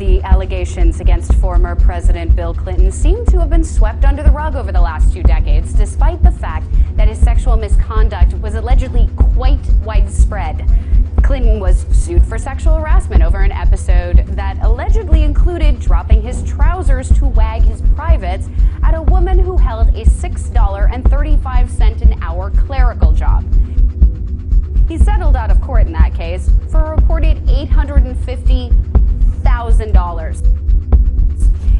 The allegations against former President Bill Clinton seem to have been swept under the rug over the last 2 decades, despite the fact that his sexual misconduct was allegedly quite widespread. Clinton was sued for sexual harassment over an episode that allegedly included dropping his trousers to wag his privates at a woman who held a $6.35 an hour clerical job. He settled out of court in that case for a reported $850,000.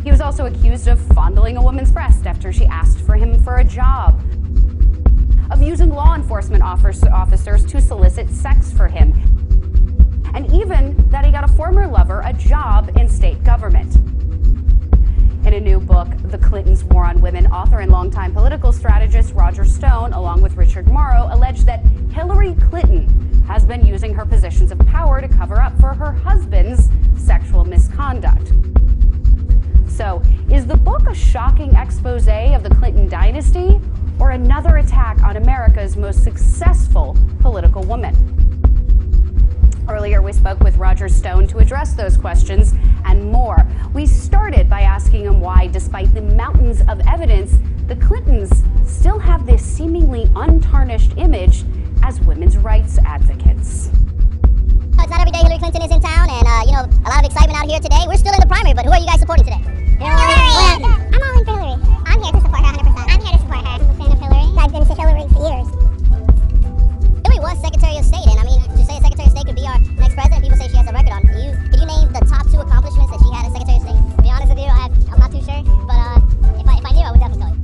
He was also accused of fondling a woman's breast after she asked for him for a job, of using law enforcement officers to solicit sex for him, and even that he got a former lover a job in state government. In a new book, The Clintons' War on Women, author and longtime political strategist Roger Stone, along with Richard Morrow, allege that Hillary Clinton has been using her positions of power to cover up for her husband's sexual misconduct. So, is the book a shocking expose of the Clinton dynasty, or another attack on America's most successful political woman? Earlier, we spoke with Roger Stone to address those questions and more. We started by asking him why, despite the mountains of evidence, the Clintons still have this seemingly untarnished image as women's rights advocates. It's not every day Hillary Clinton is in town, and a lot of excitement out here today. We're still in the primary, but who are you guys supporting today? Hillary! I'm all in for Hillary. I'm here to support her 100%. I'm here to support her. I'm a fan of Hillary. I've been to Hillary for years. Hillary was Secretary of State, and to say a Secretary of State could be our next president, people say she has a record on. Could you name the top 2 accomplishments that she had as Secretary of State? To be honest with you, I'm not too sure, but if I knew, I would definitely tell you.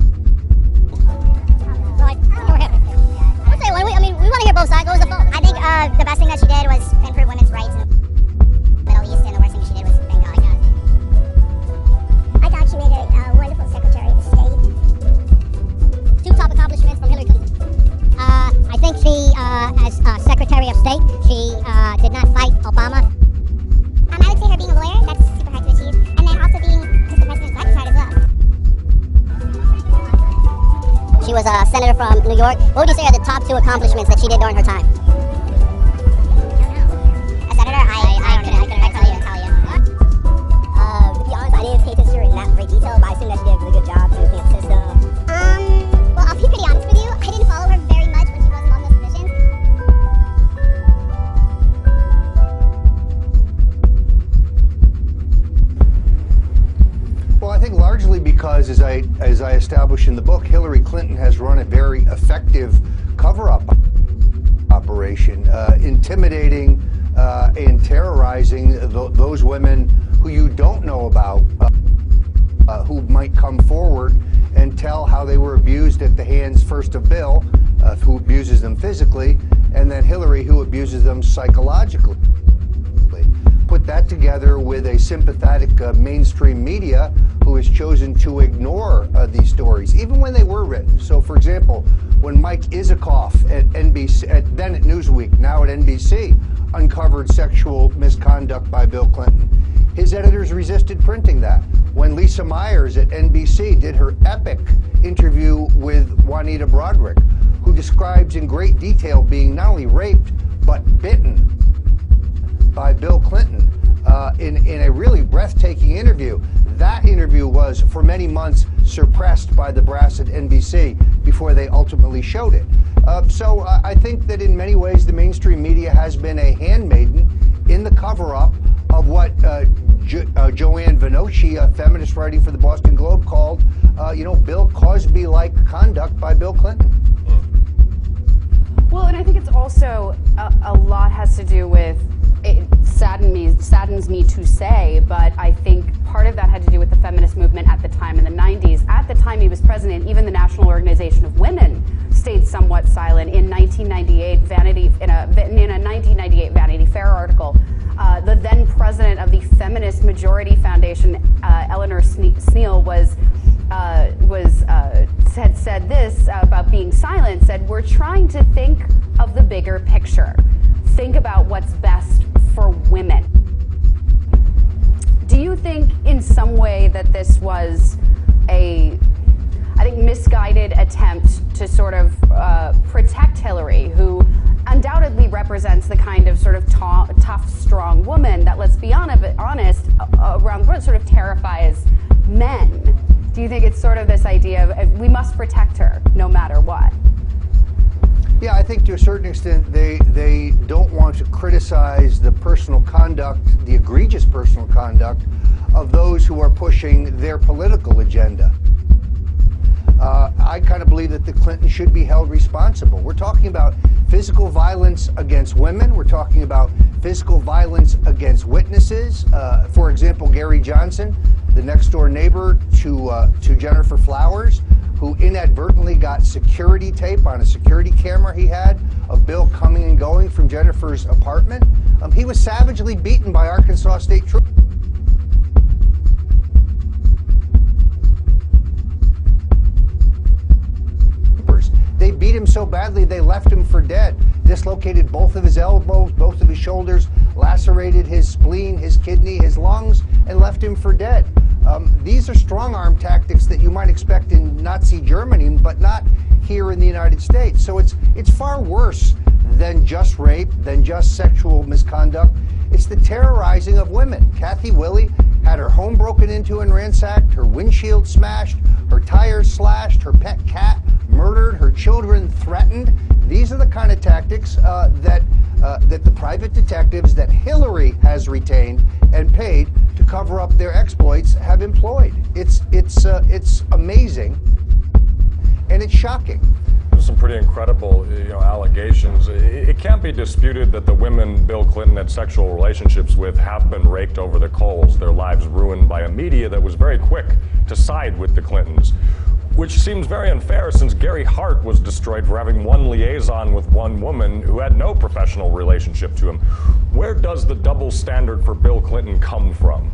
We want to hear both sides. What was the phone? I think the best thing that she did was improve women's rights in the Middle East, and the worst thing she did was Benghazi. I thought she made a wonderful Secretary of State. 2 top accomplishments from Hillary Clinton. I think she, as Secretary of State, she did not fight Obama. I would say her being a lawyer, that's super hard to achieve. And then also being just the president's bodyguard as well. She was a senator from New York. What would you say are the top 2 accomplishments that she did during her time? A senator? I couldn't tell you. To be honest, I didn't pay attention in that great detail, but I assume that she did a really good job to clean up the system. Well, I'll be pretty honest with you. I didn't follow her very much when she was among those positions. Well, I think largely because, as I establish in the book, Hillary Clinton has run a very effective cover-up operation, intimidating and terrorizing those women who you don't know about, who might come forward and tell how they were abused at the hands first of Bill, who abuses them physically, and then Hillary, who abuses them psychologically. Put that together with a sympathetic mainstream media who has chosen to ignore these stories, even when they were written. So, for example, when Mike Isikoff at NBC, then at Newsweek, now at NBC, uncovered sexual misconduct by Bill Clinton, his editors resisted printing that. When Lisa Myers at NBC did her epic interview with Juanita Broaddrick, who describes in great detail being not only raped, but bitten by Bill Clinton in a really breathtaking interview. That interview was, for many months, suppressed by the brass at NBC before they ultimately showed it. So I think that in many ways the mainstream media has been a handmaiden in the cover-up of what Joanne Vinoci, a feminist writing for the Boston Globe, called, Bill Cosby-like conduct by Bill Clinton. Well, and I think it's also a lot has to do with, it saddens me to say, but I think part of that had to do with the feminist movement at the time in the 90s. At the time he was president, even the National Organization of Women stayed somewhat silent. In 1998, in a 1998 Vanity Fair article, the then president of the Feminist Majority Foundation, Eleanor Sneal, had said this about being silent, said, "We're trying to think of the bigger picture. Think about what's best for women." Do you think in some way that this was a misguided attempt to sort of protect Hillary, who undoubtedly represents the kind of sort of tough, strong woman that, let's be honest, around the world sort of terrifies men. Do you think it's sort of this idea of we must protect her no matter what? Yeah, I think to a certain extent they don't want to criticize the personal conduct, the egregious personal conduct of those who are pushing their political agenda. I kind of believe that the Clintons should be held responsible. We're talking about physical violence against women. We're talking about physical violence against witnesses. For example, Gary Johnson, the next door neighbor to Gennifer Flowers, who inadvertently got security tape on a security camera he had of Bill coming and going from Jennifer's apartment. He was savagely beaten by Arkansas State troopers. They beat him so badly they left him for dead, dislocated both of his elbows, both of his shoulders, lacerated his spleen, his kidney, his lungs, and left him for dead. These are strong-arm tactics that you might expect in Nazi Germany, but not here in the United States. So it's far worse than just rape, than just sexual misconduct. It's the terrorizing of women. Kathy Willey had her home broken into and ransacked, her windshield smashed, her tires slashed, her pet cat murdered, her children threatened. These are the kind of tactics that the private detectives that Hillary has retained and paid to cover up their exploits have employed. It's amazing, and it's shocking. Some pretty incredible, allegations. It can't be disputed that the women Bill Clinton had sexual relationships with have been raked over the coals, their lives ruined by a media that was very quick to side with the Clintons, which seems very unfair since Gary Hart was destroyed for having one liaison with one woman who had no professional relationship to him. Where does the double standard for Bill Clinton come from?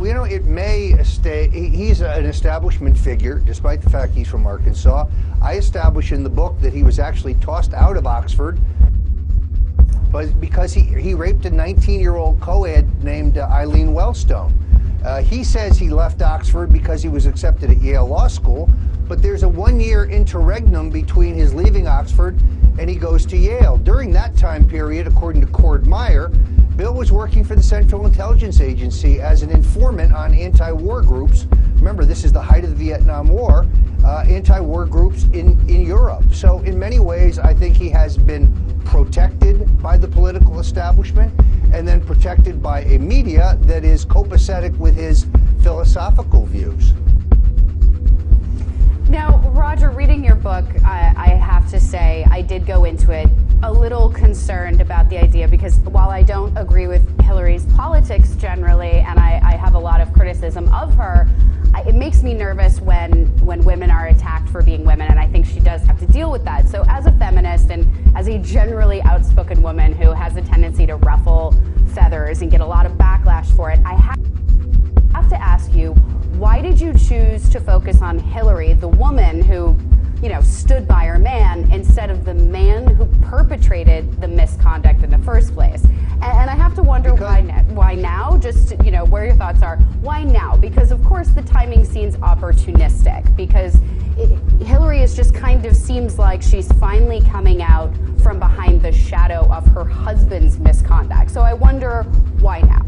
It may stay. He's an establishment figure, despite the fact he's from Arkansas. I establish in the book that he was actually tossed out of Oxford, but because he raped a 19-year-old co-ed named Eileen Wellstone. He says he left Oxford because he was accepted at Yale Law School, but there's a one-year interregnum between his leaving Oxford and he goes to Yale. During that time period, according to Cord Meyer, Bill was working for the Central Intelligence Agency as an informant on anti-war groups. Remember, this is the height of the Vietnam War, anti-war groups in Europe. So in many ways, I think he has been protected by the political establishment and then protected by a media that is copacetic with his philosophical views. Now, Roger, reading your book, I have to say I did go into it a little concerned about the idea, because while I don't agree with Hillary's politics generally, and I have a lot of criticism of her, it makes me nervous when women are attacked for being women, and I think she does have to deal with that. So as a feminist and as a generally outspoken woman who has a tendency to ruffle feathers and get a lot of backlash for it, I have to ask you, why did you choose to focus on Hillary, the woman who, stood by her man, instead of the man who perpetrated the misconduct in the first place? And I have to wonder why now? Just, where your thoughts are. Why now? Because, of course, the timing seems opportunistic, because Hillary is just kind of seems like she's finally coming out from behind the shadow of her husband's misconduct. So I wonder, why now?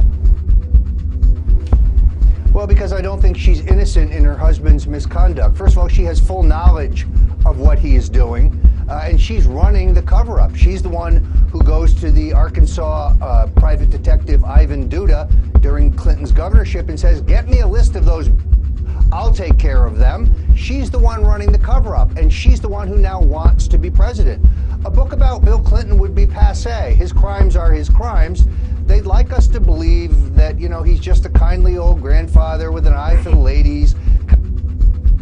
Well, because I don't think she's innocent in her husband's misconduct. First of all, she has full knowledge of what he is doing, and she's running the cover-up. She's the one who goes to the Arkansas private detective Ivan Duda during Clinton's governorship and says, "Get me a list of those. I'll take care of them." She's the one running the cover-up, and she's the one who now wants to be president. A book about Bill Clinton would be passé. His crimes are his crimes. They'd like us to believe that, he's just a kindly old grandfather with an eye for the ladies,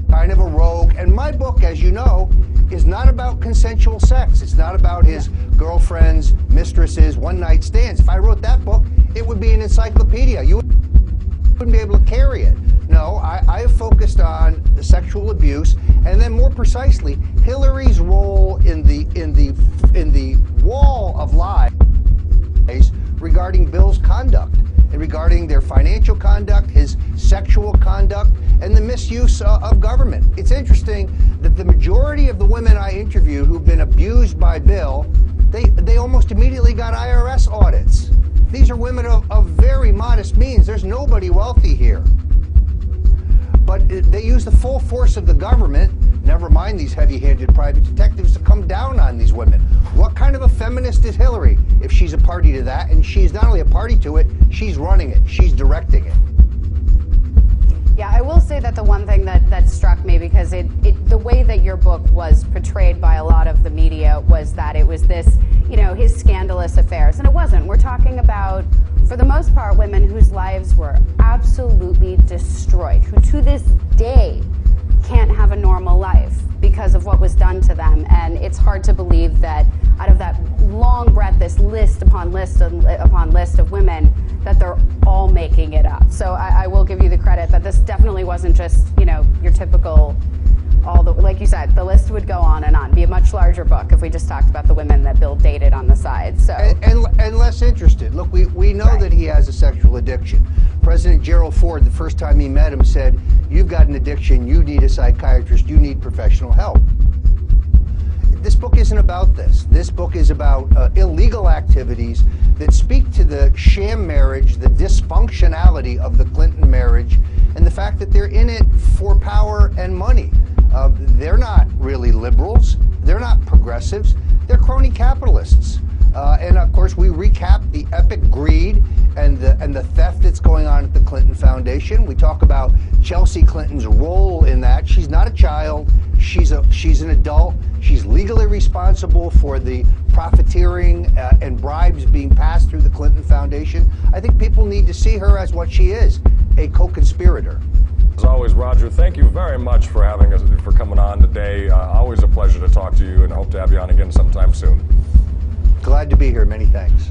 kind of a rogue. And my book, as you know, is not about consensual sex. It's not about his girlfriends, mistresses, one-night stands. If I wrote that book, it would be an encyclopedia. You wouldn't be able to carry it. No, I have focused on the sexual abuse, and then more precisely, Hillary's role in the wall of lies regarding Bill's conduct and regarding their financial conduct, his sexual conduct, and the misuse of government. It's interesting that the majority of the women I interviewed who've been abused by Bill, they almost immediately got IRS audits. These are women of very modest means. There's nobody wealthy here. But they use the full force of the government, never mind these heavy-handed private detectives, to come down on these women. What kind of a feminist is Hillary if she's a party to that? And she's not only a party to it, she's running it, she's directing it. Yeah, I will say that the one thing that struck me, because the way that your book was portrayed by a lot of the media was that it was this, his scandalous affairs. And it wasn't. We're talking about, for the most part, women whose lives were absolutely destroyed, who to this day can't have a normal life because of what was done to them. And it's hard to believe that out of that long breadth, this list upon list upon list of women, that they're all making it up. So I will give you the credit that this definitely wasn't just, your typical, like you said, the list would go on and on. Be a much larger book if we just talked about the women that Bill dated on the side. So and less interested. Look, we know that he has a sexual addiction. President Gerald Ford, the first time he met him, said, "You've got an addiction, you need a psychiatrist, you need professional help." This book isn't about this. This book is about illegal activities that speak to the sham marriage, the dysfunctionality of the Clinton marriage, and the fact that they're in it for power and money. They're not really liberals. They're not progressives. They're crony capitalists. And of course, we recap the epic greed and the theft that's going on at the Clinton Foundation. We talk about Chelsea Clinton's role in that. She's not a child. She's an adult. She's legally responsible for the profiteering and bribes being passed through the Clinton Foundation. I think people need to see her as what she is, a co-conspirator. As always, Roger, thank you very much for coming on today. Always a pleasure to talk to you, and I hope to have you on again sometime soon. Glad to be here. Many thanks.